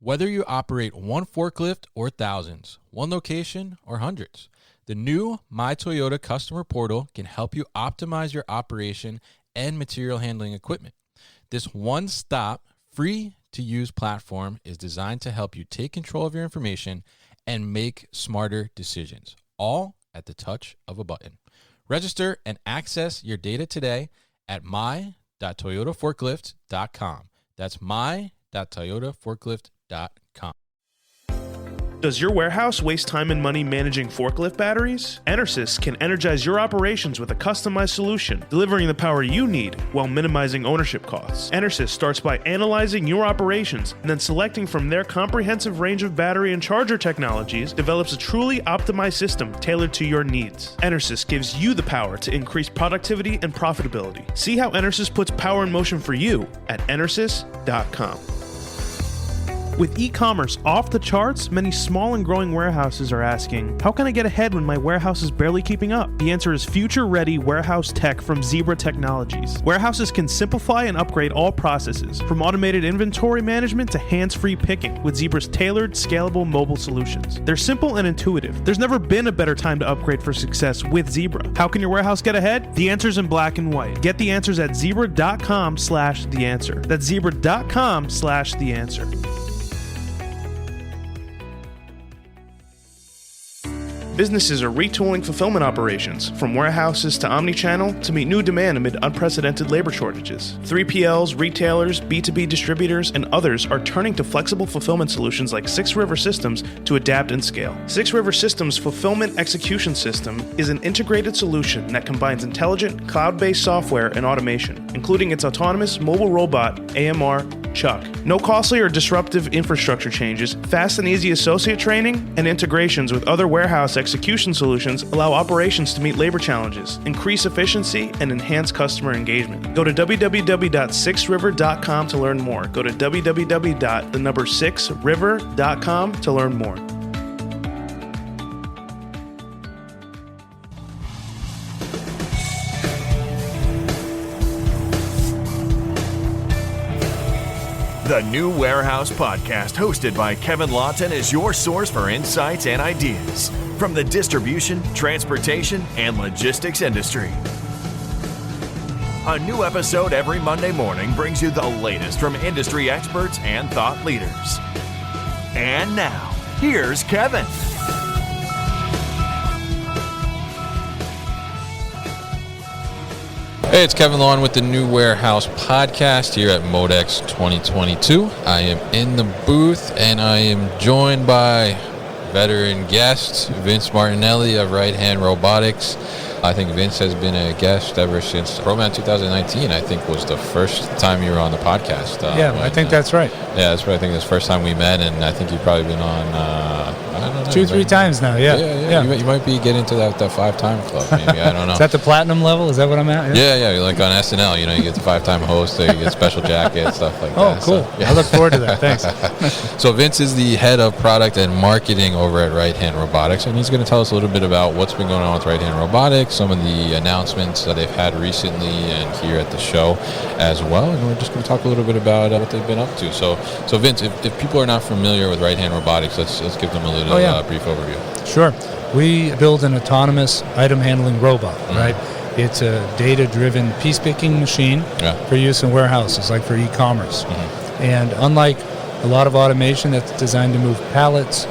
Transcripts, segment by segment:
Whether you operate one forklift or thousands, one location or hundreds, the new My Toyota customer portal can help you optimize your operation and material handling equipment. This one-stop, free-to-use platform is designed to help you take control of your information and make smarter decisions, all at the touch of a button. Register and access your data today at my.toyotaforklift.com. That's my.toyotaforklift.com. Does your warehouse waste time and money managing forklift batteries? Enersys can energize your operations with a customized solution, delivering the power you need while minimizing ownership costs. Enersys starts by analyzing your operations and then selecting from their comprehensive range of battery and charger technologies, develops a truly optimized system tailored to your needs. Enersys gives you the power to increase productivity and profitability. See how Enersys puts power in motion for you at Enersys.com. With e-commerce off the charts, many small and growing warehouses are asking, how can I get ahead when my warehouse is barely keeping up? The answer is future-ready warehouse tech from Zebra Technologies. Warehouses can simplify and upgrade all processes, from automated inventory management to hands-free picking, with Zebra's tailored, scalable mobile solutions. They're simple and intuitive. There's never been a better time to upgrade for success with Zebra. How can your warehouse get ahead? The answer's in black and white. Get the answers at zebra.com/theanswer. That's zebra.com/theanswer. Businesses are retooling fulfillment operations, from warehouses to omnichannel, to meet new demand amid unprecedented labor shortages. 3PLs, retailers, B2B distributors, and others are turning to flexible fulfillment solutions like 6 River Systems to adapt and scale. 6 River Systems Fulfillment Execution System is an integrated solution that combines intelligent, cloud-based software and automation, including its autonomous mobile robot, AMR, Chuck. No costly or disruptive infrastructure changes, fast and easy associate training, and integrations with other warehouse execution solutions allow operations to meet labor challenges, increase efficiency, and enhance customer engagement. Go to www.6river.com to learn more. Go to www.6river.com to learn more. The New Warehouse Podcast, hosted by Kevin Lawton, is your source for insights and ideas from the distribution, transportation, and logistics industry. A new episode every Monday morning brings you the latest from industry experts and thought leaders. And now, here's Kevin. Hey, it's Kevin Lawton with the New Warehouse Podcast here at MODEX 2022. I am in the booth and I am joined by veteran guest Vince Martinelli of RightHand Robotics. I think Vince has been a guest ever since ProMan 2019, I think, was the first time you were on the podcast. I think that's right. Yeah, that's right. I think it's the first time we met, and I think you've probably been on, I don't know. 2-3 times now, yeah. You might be getting to that 5-time club, maybe. I don't know. Is that the platinum level? Is that what I'm at? Yeah, you're like on SNL, you get the 5-time host, you get special jacket, stuff like that. Oh, cool. So, yeah. I look forward to that. Thanks. So Vince is the head of product and marketing over at RightHand Robotics, and he's going to tell us a little bit about what's been going on with RightHand Robotics, some of the announcements that they've had recently and here at the show as well, and we're just going to talk a little bit about what they've been up to. So Vince, if people are not familiar with RightHand Robotics, let's give them a little brief overview. Sure. We build an autonomous item handling robot, right? It's a data-driven piece picking machine for use in warehouses, like for e-commerce. And unlike a lot of automation that's designed to move pallets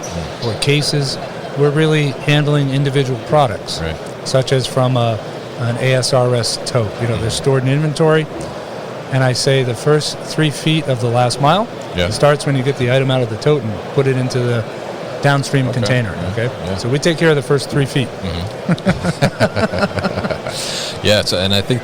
or cases, we're really handling individual products, such as from an ASRS tote. They're stored in inventory, and I say the first 3 feet of the last mile starts when you get the item out of the tote and put it into the downstream container. So we take care of the first 3 feet. And I think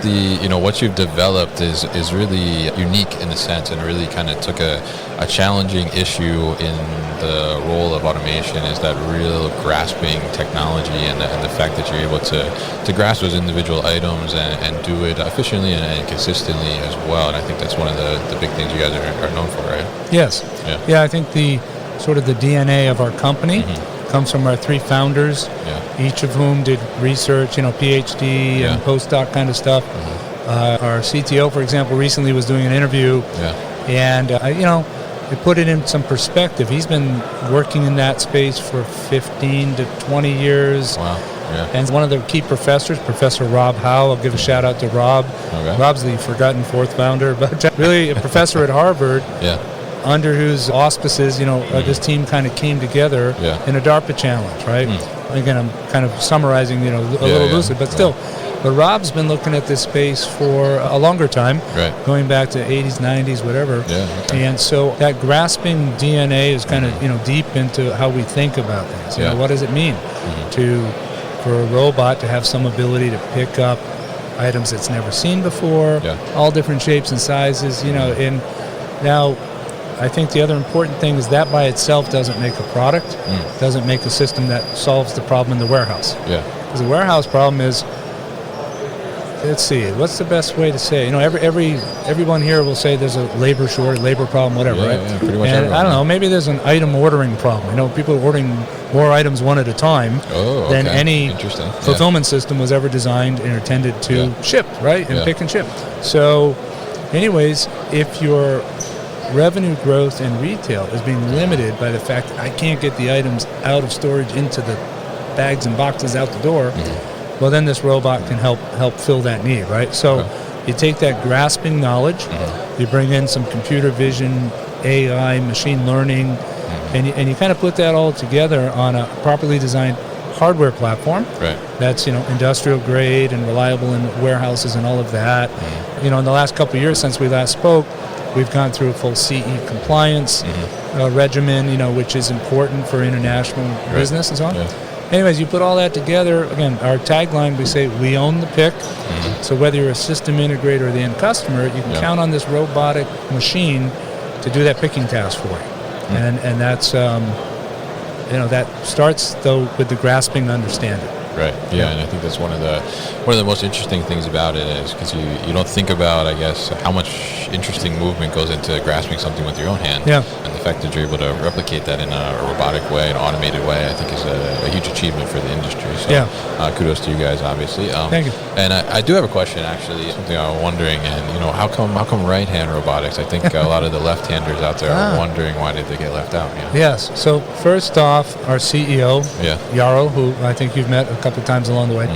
what you've developed is really unique in a sense, and really kind of took a challenging issue in the role of automation, is that real grasping technology and the fact that you're able to grasp those individual items and do it efficiently and consistently as well. And I think that's one of the big things you guys are known for, right? Yes. Yeah, I think the sort of the DNA of our company comes from our 3 founders, each of whom did research, PhD and postdoc kind of stuff. Our CTO, for example, recently was doing an interview, and it put it in some perspective. He's been working in that space for 15 to 20 years. Wow. Yeah. And one of the key professors, Professor Rob Howe, I'll give a shout out to Rob. Okay. Rob's the forgotten fourth founder, but really a professor at Harvard. Yeah. Under whose auspices, this team kind of came together in a DARPA challenge, right? Again, I'm kind of summarizing, a little loosely, but still. But Rob's been looking at this space for a longer time, going back to 80s, 90s, whatever. Yeah, okay. And so that grasping DNA is kind of, deep into how we think about things. What does it mean for a robot to have some ability to pick up items it's never seen before, all different shapes and sizes, and now I think the other important thing is that by itself doesn't make a product, doesn't make a system that solves the problem in the warehouse. Yeah. Because the warehouse problem is, let's see, what's the best way to say? Everyone here will say there's a labor shortage, labor problem, whatever, right? Yeah, pretty much. And everyone. I don't know, maybe there's an item ordering problem. People are ordering more items one at a time than any fulfillment system was ever designed and intended to ship, right? And pick and ship. So, anyways, if your revenue growth in retail is being limited by the fact that I can't get the items out of storage into the bags and boxes out the door, well, then this robot can help fill that need, right? So you take that grasping knowledge, you bring in some computer vision, AI, machine learning, and you kind of put that all together on a properly designed hardware platform that's industrial grade and reliable in warehouses and all of that. In the last couple of years since we last spoke, we've gone through a full CE compliance regimen, which is important for international business and so on. Anyways, you put all that together. Again, our tagline, we say we own the pick. So whether you're a system integrator or the end customer, you can count on this robotic machine to do that picking task for you. And that's that starts though with the grasping understanding. Right. Yeah, and I think that's one of the most interesting things about it is because you don't think about, I guess, how much interesting movement goes into grasping something with your own hand. Yeah. And the fact that you're able to replicate that in a robotic way, an automated way, I think is a huge achievement for the industry. So kudos to you guys, obviously. Thank you. And I do have a question, actually, something I was wondering, and how come RightHand Robotics? I think a lot of the left-handers out there are wondering why did they get left out. Yes. So first off, our CEO, Yarrow, who I think you've met a couple times along the way,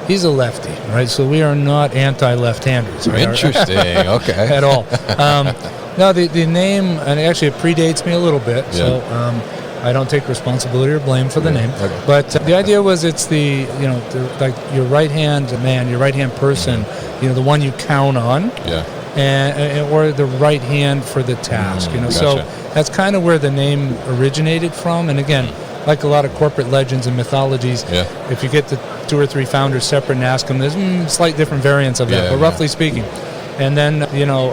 he's a lefty, right? So we are not anti-left-handers. Right? Interesting. Okay. At all. No, the name, and actually it predates me a little bit, so I don't take responsibility or blame for the name. Okay. But the idea was it's like your right-hand man, your right-hand person, the one you count on. Yeah. And or the right hand for the task, Gotcha. So that's kind of where the name originated from. And again, like a lot of corporate legends and mythologies, if you get the 2 or 3 founders separate and ask them, there's slight different variants of that, but roughly speaking. And then,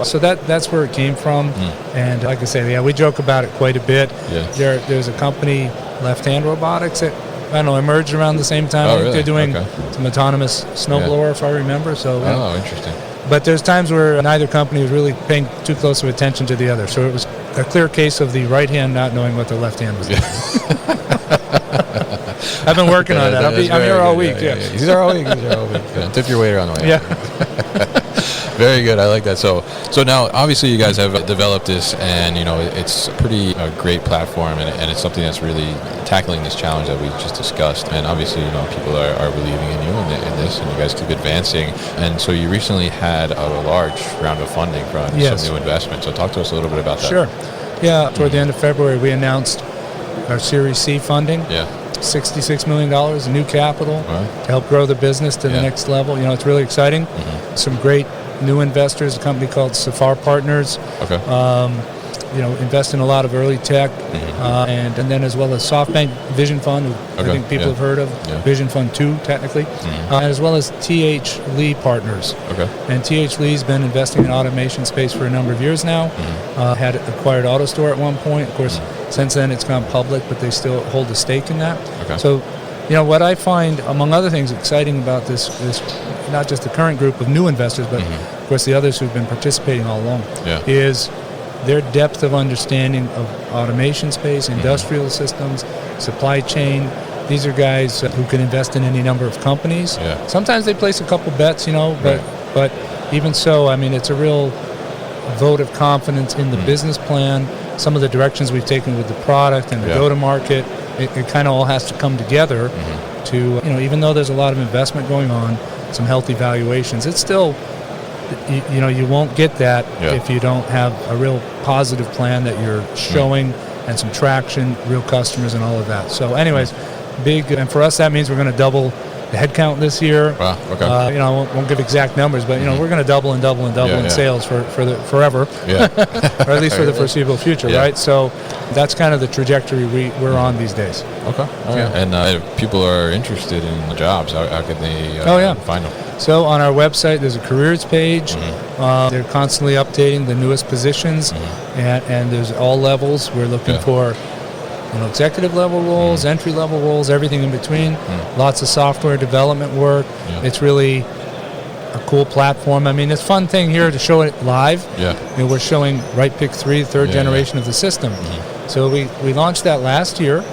so that's where it came from. And like I say, we joke about it quite a bit. Yeah. There's a company, RightHand Robotics, that, I don't know, emerged around the same time. Really? They're doing some autonomous snowblower, if I remember. So. Interesting. But there's times where neither company was really paying too close of attention to the other. So it was a clear case of the right hand not knowing what the left hand was doing. I've been working on that. I'm here all week. Yeah. He's here all week. Tip your waiter on the way. Yeah. Very good. I like that. So now, obviously, you guys have developed this, and it's a pretty great platform, and it's something that's really tackling this challenge that we just discussed. And obviously, people are believing in you in this, and you guys keep advancing. And so you recently had a large round of funding from some new investment. So talk to us a little bit about that. Sure. Yeah. Toward the end of February, we announced our Series C funding. Yeah. $66 million new capital to help grow the business to the next level. It's really exciting. Some great new investors, a company called Safar Partners. Okay. Invest in a lot of early tech, and then as well as SoftBank Vision Fund, who I think people have heard of, Vision Fund 2 technically, as well as T.H. Lee Partners. Okay. And T.H. Lee's been investing in automation space for a number of years now. Had acquired AutoStore at one point. Of course, since then it's gone public, but they still hold a stake in that. Okay. So, what I find, among other things, exciting about this not just the current group of new investors, but of course the others who've been participating all along, is their depth of understanding of automation space, industrial systems, supply chain. These are guys who can invest in any number of companies. Yeah. Sometimes they place a couple bets, but even so, it's a real vote of confidence in the business plan some of the directions we've taken with the product and the go-to-market, it kind of all has to come together to, you know, even though there's a lot of investment going on, some healthy valuations, it's still, you know, you won't get that if you don't have a real positive plan that you're showing and some traction, real customers and all of that. So anyways, big, and for us that means we're going to double the headcount this year. Wow, okay. You know, I won't give exact numbers, but, you know, we're going to double and double and double in sales for the forever, or at least for the foreseeable future, right? So that's kind of the trajectory we're on these days. Okay. And if people are interested in the jobs, how can they find them? So on our website, there's a careers page. They're constantly updating the newest positions, and there's all levels. We're looking for, you know, executive level roles, entry level roles, everything in between. Lots of software development work. It's really a cool platform. I mean, it's a fun thing here to show it live. You know, we're showing RightPick 3, third generation of the system. So we launched that last year,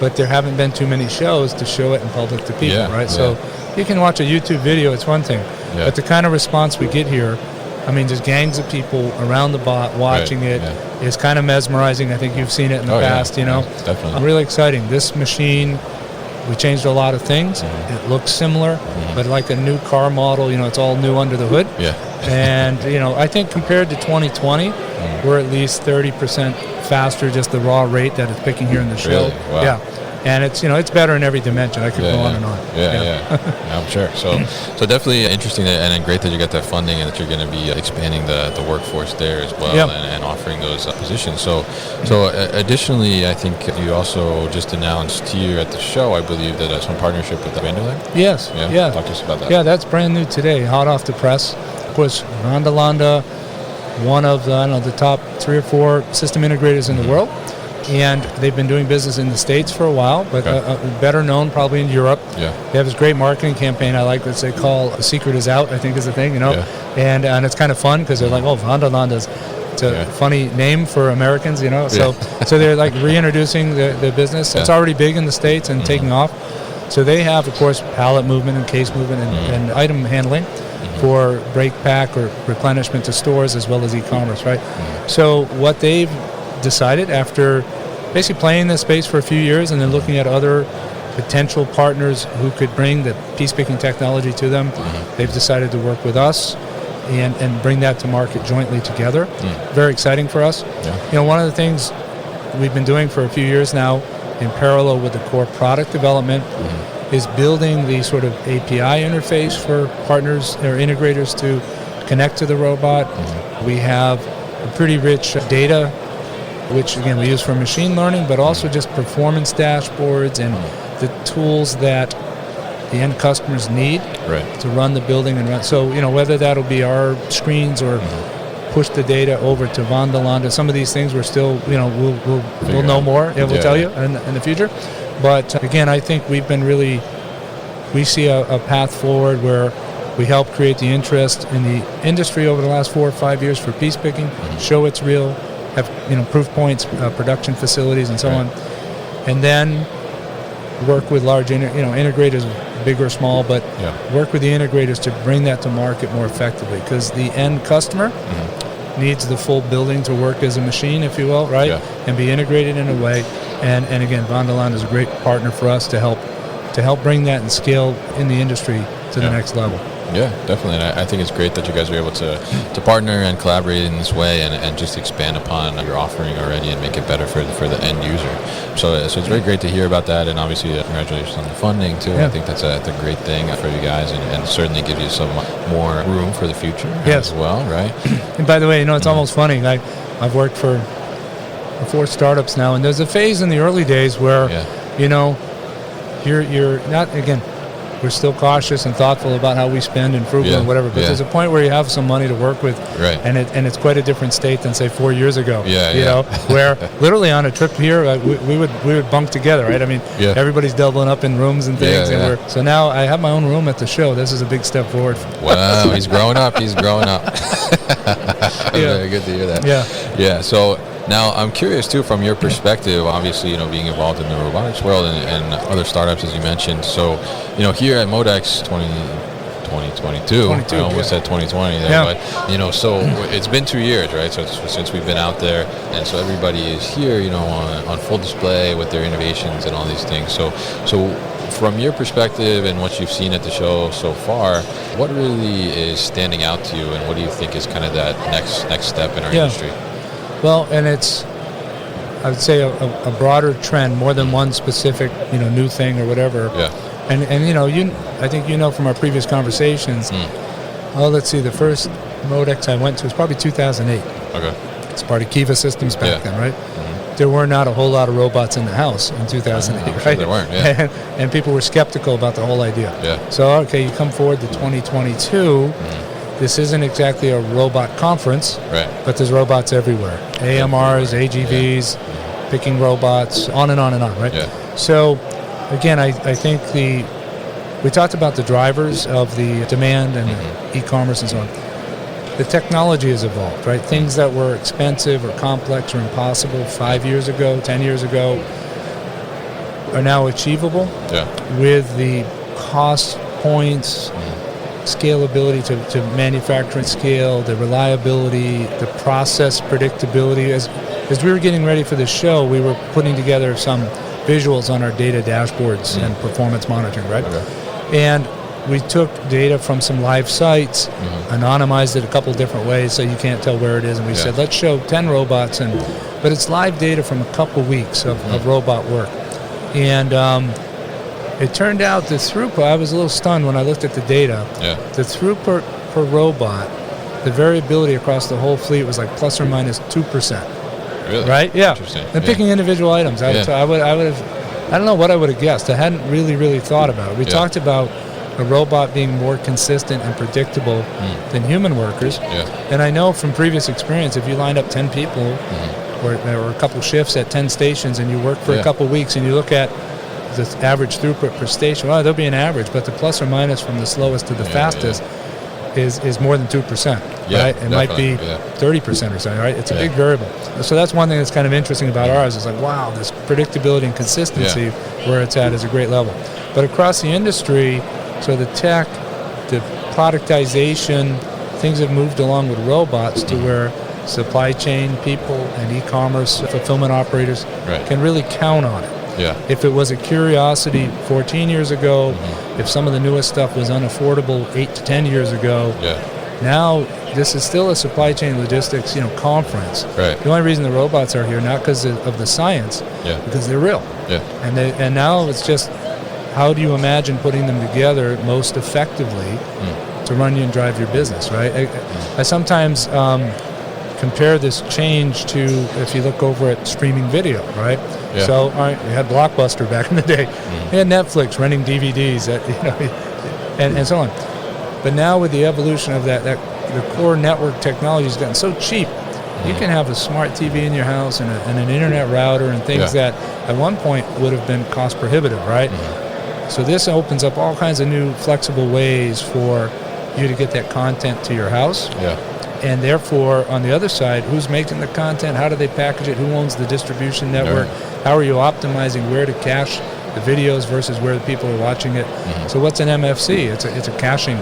but there haven't been too many shows to show it in public to people, right? So you can watch a YouTube video, it's one thing. But the kind of response we get here, I mean, just gangs of people around the bot watching it. It's kind of mesmerizing. I think you've seen it in the past, you know. Definitely. Really exciting. This machine, we changed a lot of things. It looks similar, but like a new car model, you know, it's all new under the hood. And, you know, I think compared to 2020, we're at least 30% faster, just the raw rate that it's picking here in the show. Really? Wow. And it's, you know, it's better in every dimension. I could go on and on. I'm sure. So definitely interesting and great that you got that funding and that you're going to be expanding the workforce there as well and offering those positions. So additionally, I think you also just announced here at the show, I believe, that some partnership with the Vanderland. Yes. Talk to us about that. Yeah, that's brand new today, hot off the press. Of course, Vanderlanda, one of the, I don't know, the top 3 or 4 system integrators in the world. And they've been doing business in the States for a while, but better known probably in Europe. They have this great marketing campaign I like that they call "The Secret Is Out," I think is the thing, you know. And it's kind of fun because they're like, oh, Vanderlanda's, it's a funny name for Americans, you know. So they're like reintroducing the business. It's already big in the States and taking off. So they have, of course, pallet movement and case movement and item handling for break pack or replenishment to stores as well as e-commerce, right? So what they've decided after basically playing this space for a few years and then looking at other potential partners who could bring the piece picking technology to them, they've decided to work with us and bring that to market jointly together. Very exciting for us. You know, one of the things we've been doing for a few years now in parallel with the core product development is building the sort of API interface for partners or integrators to connect to the robot. We have a pretty rich data, which again we use for machine learning, but also just performance dashboards and the tools that the end customers need to run the building and run. So, you know, whether that'll be our screens or push the data over to Vanderlanda, some of these things we're still, you know, we'll know more. We'll tell you in the future. But again, I think we've been really, we see a path forward where we help create the interest in the industry over the last 4 or 5 years for piece picking, show it's real, have, you know, proof points, production facilities, and so on, and then work with large, integrators, big or small, but work with the integrators to bring that to market more effectively, because the end customer needs the full building to work as a machine, if you will, right, and be integrated in a way. And again, Vanderland is a great partner for us to help bring that and scale in the industry to the next level. Yeah, definitely. And I think it's great that you guys are able to partner and collaborate in this way and just expand upon your offering already and make it better for the end user. So it's very great to hear about that, and obviously congratulations on the funding too. I think that's a great thing for you guys, and certainly gives you some more room for the future as well, right? And by the way, you know, it's almost funny. I've worked for 4 startups now, and there's a phase in the early days where, you know, you're not, again, we're still cautious and thoughtful about how we spend and frugal and whatever, but there's a point where you have some money to work with, and it's quite a different state than say 4 years ago. You know, where literally on a trip here we would bunk together, right? I mean, everybody's doubling up in rooms and things, and so now I have my own room at the show. This is a big step forward. Wow, he's growing up. Very good to hear that. So now, I'm curious, too, from your perspective, obviously, you know, being involved in the robotics world and other startups, as you mentioned. So, you know, here at MODEX 2022. I almost said 2020 there, but you know, so it's been 2 years, right? So since we've been out there, and so everybody is here, you know, on full display with their innovations and all these things. So from your perspective and what you've seen at the show so far, what really is standing out to you, and what do you think is kind of that next step in our industry? Well, and it's, I would say, a broader trend, more than one specific, you know, new thing or whatever. Yeah. And you know, I think you know from our previous conversations. Oh, let's see. The first MODEX I went to was probably 2008. Okay. It's part of Kiva Systems back then, right? There were not a whole lot of robots in the house in 2008, right? Sure there weren't, yeah. And people were skeptical about the whole idea. Yeah. So, okay, you come forward to 2022. This isn't exactly a robot conference, right? But there's robots everywhere. AMRs, AGVs, picking robots, on and on and on, right? Yeah. So, again, I think we talked about the drivers of the demand and the e-commerce and so on. The technology has evolved, right? Things that were expensive or complex or impossible 5 years ago, 10 years ago, are now achievable with the cost points, scalability to manufacturing scale, the reliability, the process predictability. As we were getting ready for the show, we were putting together some visuals on our data dashboards and performance monitoring, right? Okay. And we took data from some live sites, anonymized it a couple different ways so you can't tell where it is, and we said, let's show 10 robots, but it's live data from a couple weeks of robot work. And it turned out the throughput, I was a little stunned when I looked at the data. Yeah. The throughput per robot, the variability across the whole fleet was like plus or minus 2%. Really? Right? Yeah. Interesting. And picking individual items. I would have, I don't know what I would have guessed. I hadn't really thought about it. We talked about a robot being more consistent and predictable than human workers. Yeah. And I know from previous experience, if you lined up 10 people or a couple shifts at 10 stations and you work for a couple weeks and you look at the average throughput per station, well, there'll be an average, but the plus or minus from the slowest to the fastest is more than 2%, right? It might be 30% or something, right? It's a big variable. So that's one thing that's kind of interesting about ours is like, wow, this predictability and consistency where it's at is a great level. But across the industry, so the tech, the productization, things have moved along with robots to where supply chain people and e-commerce fulfillment operators can really count on it. Yeah. If it was a curiosity 14 years ago, if some of the newest stuff was unaffordable 8 to 10 years ago, now this is still a supply chain logistics, conference. Right. The only reason the robots are here, not because of the science, because they're real. Yeah. And now it's just, how do you imagine putting them together most effectively to run you and drive your business, right? I sometimes compare this change to if you look over at streaming video, right? Yeah. So we had Blockbuster back in the day. We had Netflix renting DVDs, and so on. But now with the evolution of that the core network technology has gotten so cheap. You can have a smart TV in your house and an internet router and things that at one point would have been cost prohibitive, right? So this opens up all kinds of new flexible ways for you to get that content to your house. Yeah. And therefore, on the other side, who's making the content? How do they package it? Who owns the distribution network? How are you optimizing where to cache the videos versus where the people are watching it? So what's an MFC? It's a caching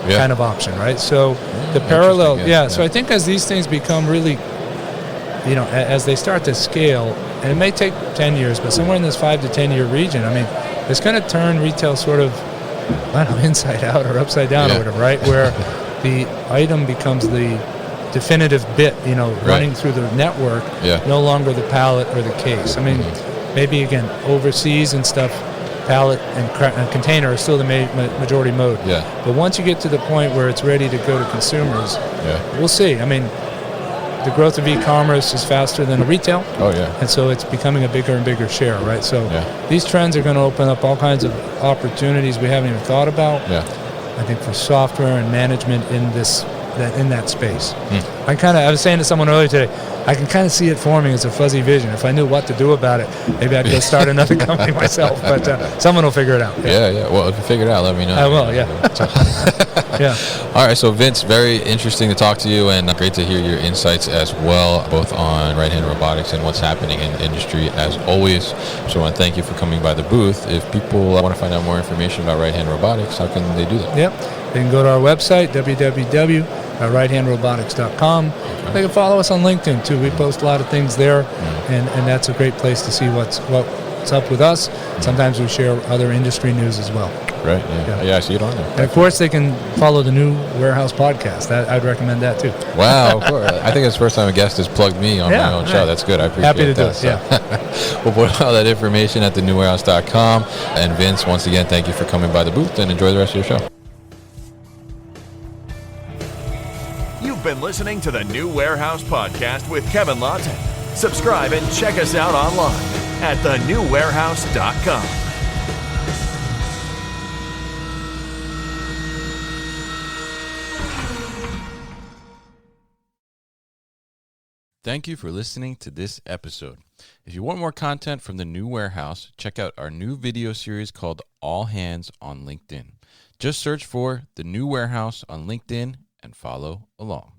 kind of option, right? So the parallel, So I think as these things become really, as they start to scale, and it may take 10 years, but somewhere in this 5 to 10 year region, I mean, it's going to turn retail sort of, I don't know, inside out or upside down or whatever, right? Where the item becomes the definitive bit, running through the network, no longer the pallet or the case. I mean, maybe, again, overseas and stuff, pallet and container are still the majority mode. Yeah. But once you get to the point where it's ready to go to consumers, we'll see. I mean, the growth of e-commerce is faster than retail. Oh, yeah. And so it's becoming a bigger and bigger share, right? So these trends are going to open up all kinds of opportunities we haven't even thought about. Yeah. I think for software and management in that space. I was saying to someone earlier today, I can kind of see it forming as a fuzzy vision. If I knew what to do about it, maybe I'd go start another company myself. But someone will figure it out. Yeah. Well, if you figure it out, let me know. I will. Yeah. Yeah. All right, so Vince, very interesting to talk to you, and great to hear your insights as well, both on RightHand Robotics and what's happening in the industry as always. So I want to thank you for coming by the booth. If people want to find out more information about RightHand Robotics, how can they do that? Yep. They can go to our website, www.righthandrobotics.com. Okay. They can follow us on LinkedIn, too. We post a lot of things there, and that's a great place to see what's up with us. Sometimes we share other industry news as well. Right. Yeah, I see it on there. And of course, they can follow the New Warehouse podcast. I'd recommend that too. Wow, of course. I think it's the first time a guest has plugged me on my own show. That's good. I appreciate Happy to that. do it. Yeah. We'll put all that information at thenewwarehouse.com. And Vince, once again, thank you for coming by the booth, and enjoy the rest of your show. You've been listening to the New Warehouse Podcast with Kevin Lawton. Subscribe and check us out online at thenewwarehouse.com. Thank you for listening to this episode. If you want more content from the New Warehouse, check out our new video series called All Hands on LinkedIn. Just search for the New Warehouse on LinkedIn and follow along.